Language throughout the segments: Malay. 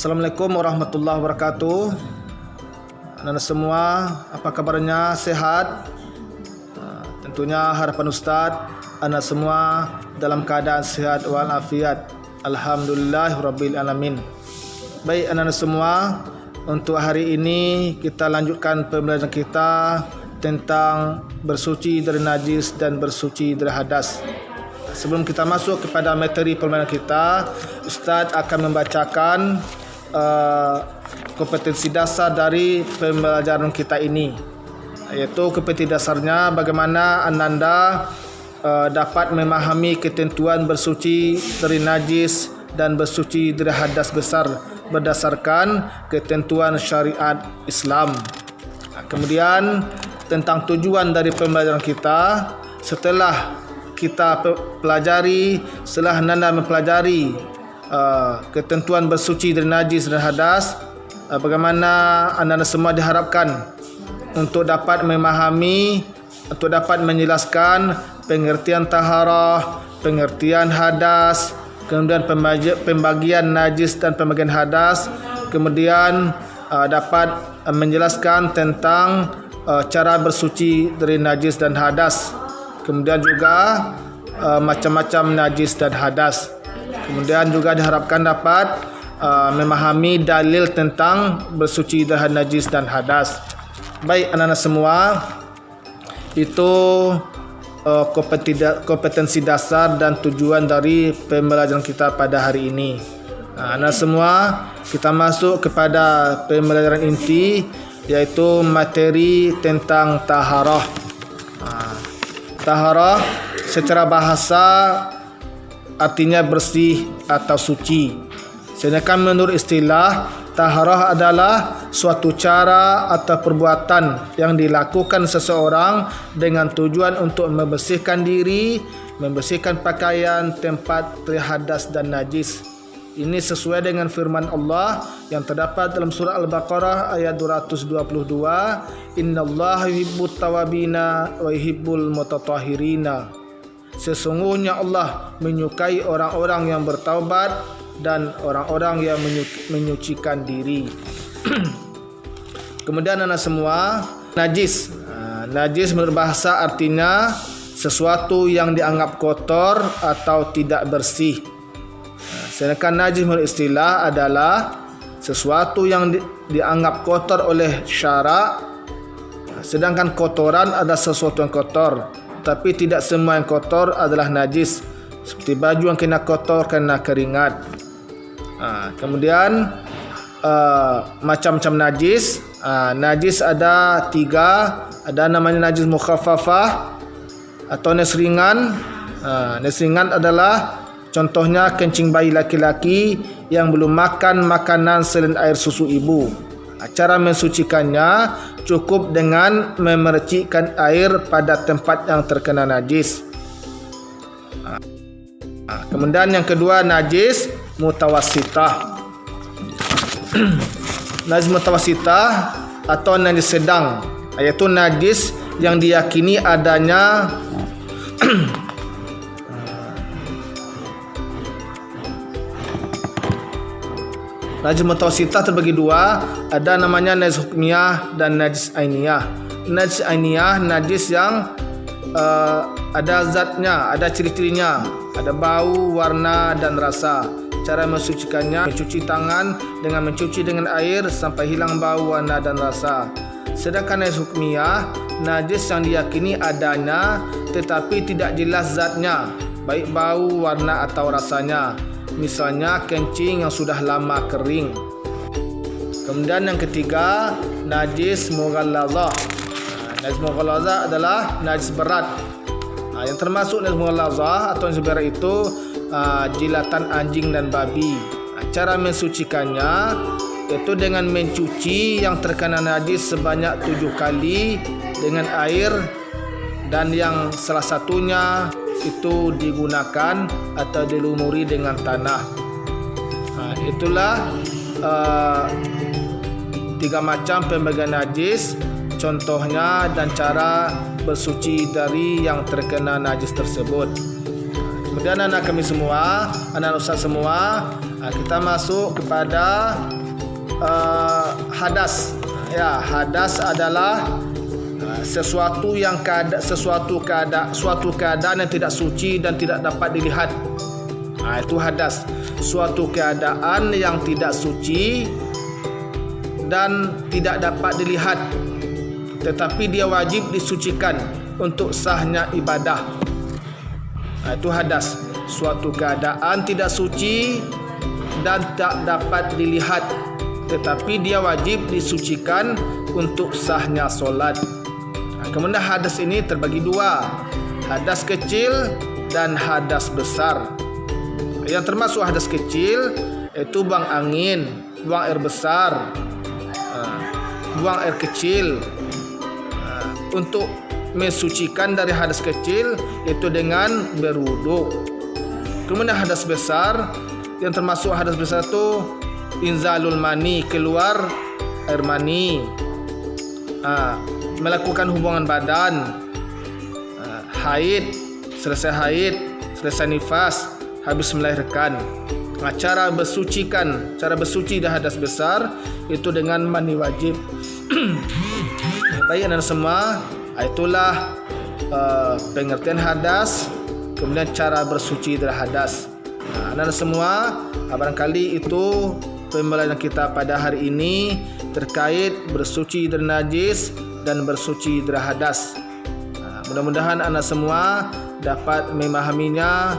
Assalamualaikum warahmatullahi wabarakatuh. Anak-anak semua, apa kabarnya? Sehat? Tentunya harapan Ustaz, anak semua dalam keadaan sehat walafiat. Alhamdulillahirabbil alamin. Baik anak-anak semua, untuk hari ini kita lanjutkan pembelajaran kita tentang bersuci dari najis dan bersuci dari hadas. Sebelum kita masuk kepada materi pembelajaran kita, Ustaz akan membacakan kompetensi dasar dari pembelajaran kita ini, iaitu kompetensi dasarnya bagaimana Ananda dapat memahami ketentuan bersuci dari najis dan bersuci dari hadas besar berdasarkan ketentuan syariat Islam. Kemudian tentang tujuan dari pembelajaran kita, setelah kita pelajari, setelah Ananda mempelajari ketentuan bersuci dari najis dan hadas, bagaimana Ananda semua diharapkan untuk dapat memahami, untuk dapat menjelaskan pengertian taharah, pengertian hadas, kemudian pembagian najis dan pembagian hadas, kemudian dapat menjelaskan tentang cara bersuci dari najis dan hadas, kemudian juga macam-macam najis dan hadas. Kemudian juga diharapkan dapat memahami dalil tentang bersuci dari najis dan hadas. Baik anak-anak semua, itu kompetensi dasar dan tujuan dari pembelajaran kita pada hari ini. Anak semua, kita masuk kepada pembelajaran inti, yaitu materi tentang taharah. Taharah secara bahasa artinya bersih atau suci. Sedangkan menurut istilah, taharah adalah suatu cara atau perbuatan yang dilakukan seseorang dengan tujuan untuk membersihkan diri, membersihkan pakaian, tempat dari hadas dan najis. Ini sesuai dengan firman Allah yang terdapat dalam surah Al-Baqarah ayat 222, Innallaha yuhibbut tawabina wa yuhibbul mutatahhirina. Sesungguhnya Allah menyukai orang-orang yang bertaubat dan orang-orang yang menyucikan diri. Kemudian anak semua, najis. Najis menurut bahasa artinya sesuatu yang dianggap kotor atau tidak bersih. Sedangkan najis menurut istilah adalah sesuatu yang dianggap kotor oleh syarak. Sedangkan kotoran adalah sesuatu yang kotor, tapi tidak semua yang kotor adalah najis. Seperti baju yang kena kotor kena keringat. Kemudian macam-macam najis. Najis ada 3. Ada namanya najis mukhaffafah atau najis ringan. Najis ringan adalah contohnya kencing bayi laki-laki yang belum makan makanan selain air susu ibu. Cara mensucikannya cukup dengan memercikkan air pada tempat yang terkena najis. Kemudian yang kedua, najis mutawassitah. Najis mutawassitah atau najis sedang, iaitu najis yang diyakini adanya najis mutawassitah terbagi 2, ada namanya najis hukmiyah dan najis ainiyah. Najis ainiyah, najis yang ada zatnya, ada ciri-cirinya, ada bau, warna dan rasa. Cara mensucikannya, mencuci tangan dengan mencuci dengan air sampai hilang bau, warna dan rasa. Sedangkan najis hukmiyah, najis yang diyakini adanya tetapi tidak jelas zatnya, baik bau, warna atau rasanya. Misalnya kencing yang sudah lama kering. Kemudian yang ketiga, najis mughallazah. Najis mughallazah adalah najis berat. Yang termasuk najis mughallazah atau najis berat itu jilatan anjing dan babi. Cara mensucikannya yaitu dengan mencuci yang terkena najis sebanyak 7 kali dengan air, dan yang salah satunya itu digunakan atau dilumuri dengan tanah. Itulah 3 macam pembagian najis, contohnya dan cara bersuci dari yang terkena najis tersebut. Kemudian anak kami semua, anak ustaz semua, Kita masuk kepada hadas. Ya, hadas adalah suatu keadaan yang tidak suci dan tidak dapat dilihat. Itu hadas. Suatu keadaan yang tidak suci dan tidak dapat dilihat, tetapi dia wajib disucikan untuk sahnya ibadah. Itu hadas. Suatu keadaan tidak suci dan tak dapat dilihat, tetapi dia wajib disucikan untuk sahnya solat. Kemudian hadas ini terbagi dua, hadas kecil dan hadas besar. Yang termasuk hadas kecil itu buang angin, buang air besar, buang air kecil. Untuk mensucikan dari hadas kecil itu dengan berwudu. Kemudian hadas besar, yang termasuk hadas besar itu inzalul mani, keluar air mani, melakukan hubungan badan, haid, selesai nifas, habis melahirkan. Cara bersuci dari hadas besar itu dengan mani wajib. Baik anak semua, itulah pengertian hadas, kemudian cara bersuci dari hadas. Anak semua, barangkali itu pembelajaran kita pada hari ini terkait bersuci dari najis dan bersuci dari hadas. Mudah-mudahan anak semua dapat memahaminya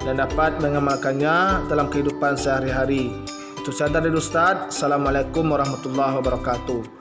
dan dapat mengamalkannya dalam kehidupan sehari-hari. Itu saja dari Ustaz. Assalamualaikum warahmatullahi wabarakatuh.